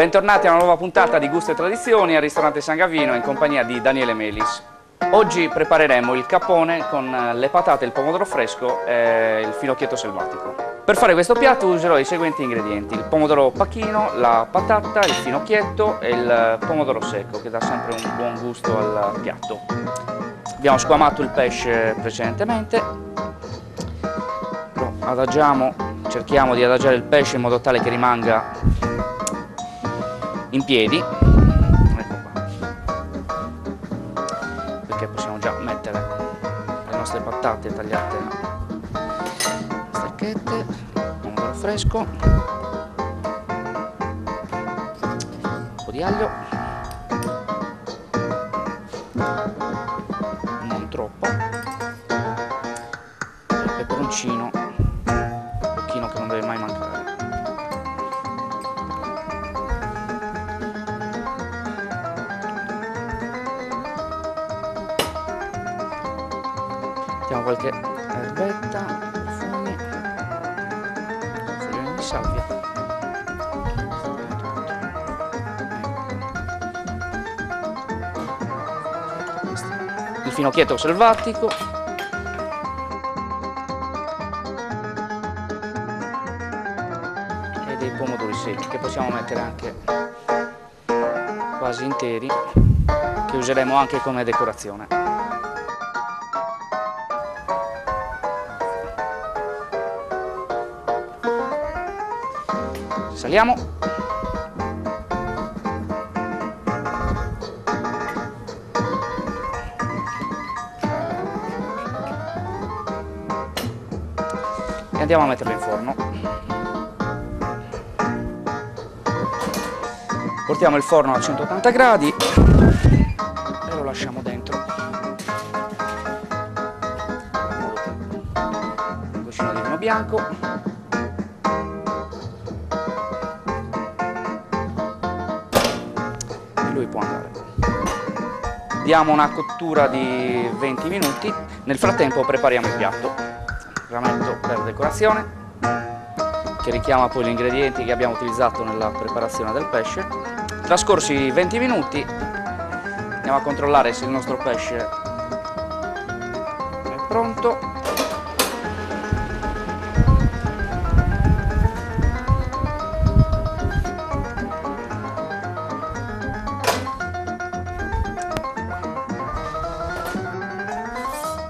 Bentornati a una nuova puntata di Gusto e Tradizioni al ristorante San Gavino in compagnia di Daniele Melis. Oggi prepareremo il capone con le patate, il pomodoro fresco e il finocchietto selvatico. Per fare questo piatto userò i seguenti ingredienti: il pomodoro pacchino, la patata, il finocchietto e il pomodoro secco, che dà sempre un buon gusto al piatto. Abbiamo squamato il pesce precedentemente, cerchiamo di adagiare il pesce in modo tale che rimanga in piedi. Ecco qua. Perché possiamo già mettere le nostre patate tagliate a stecchette, pomodoro fresco, un po' di aglio, non troppo, il peperoncino, un pochino che non deve mai mancare. Mettiamo qualche erbetta, profumi, fogliolini di salvia. Il finocchietto selvatico. E dei pomodori secchi che possiamo mettere anche quasi interi, che useremo anche come decorazione. Saliamo. E andiamo a metterlo in forno. Portiamo il forno a 180 gradi e lo lasciamo dentro. Un goccino di vino bianco. Lui può andare. Diamo una cottura di 20 minuti. Nel frattempo prepariamo il piatto. Rametto per decorazione, che richiama poi gli ingredienti che abbiamo utilizzato nella preparazione del pesce. Trascorsi 20 minuti andiamo a controllare se il nostro pesce è pronto.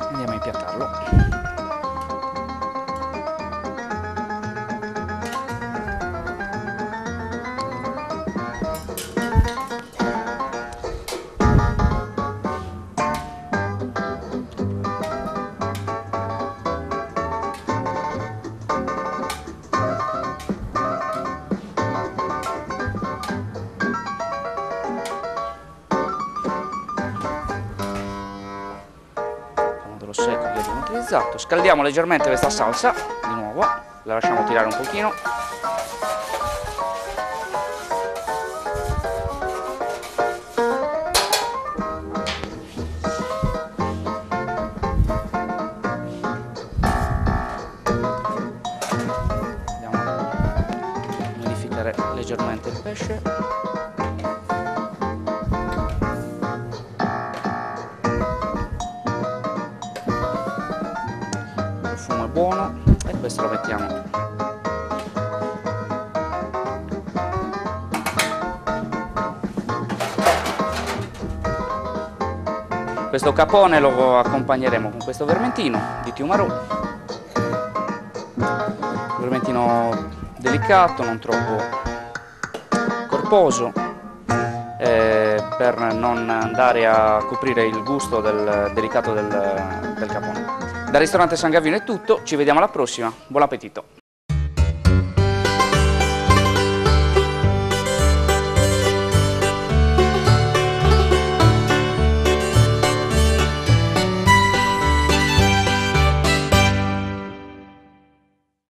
Andiamo a impiattarlo. Secco che abbiamo utilizzato. Scaldiamo leggermente questa salsa di nuovo, la lasciamo tirare un pochino. Andiamo a modificare leggermente il pesce. Il profumo è buono e questo lo mettiamo . Questo capone lo accompagneremo con questo vermentino di Tiumarò, vermentino delicato, non troppo corposo, per non andare a coprire il gusto delicato del capone. Dal ristorante San Gavino è tutto, ci vediamo alla prossima, buon appetito!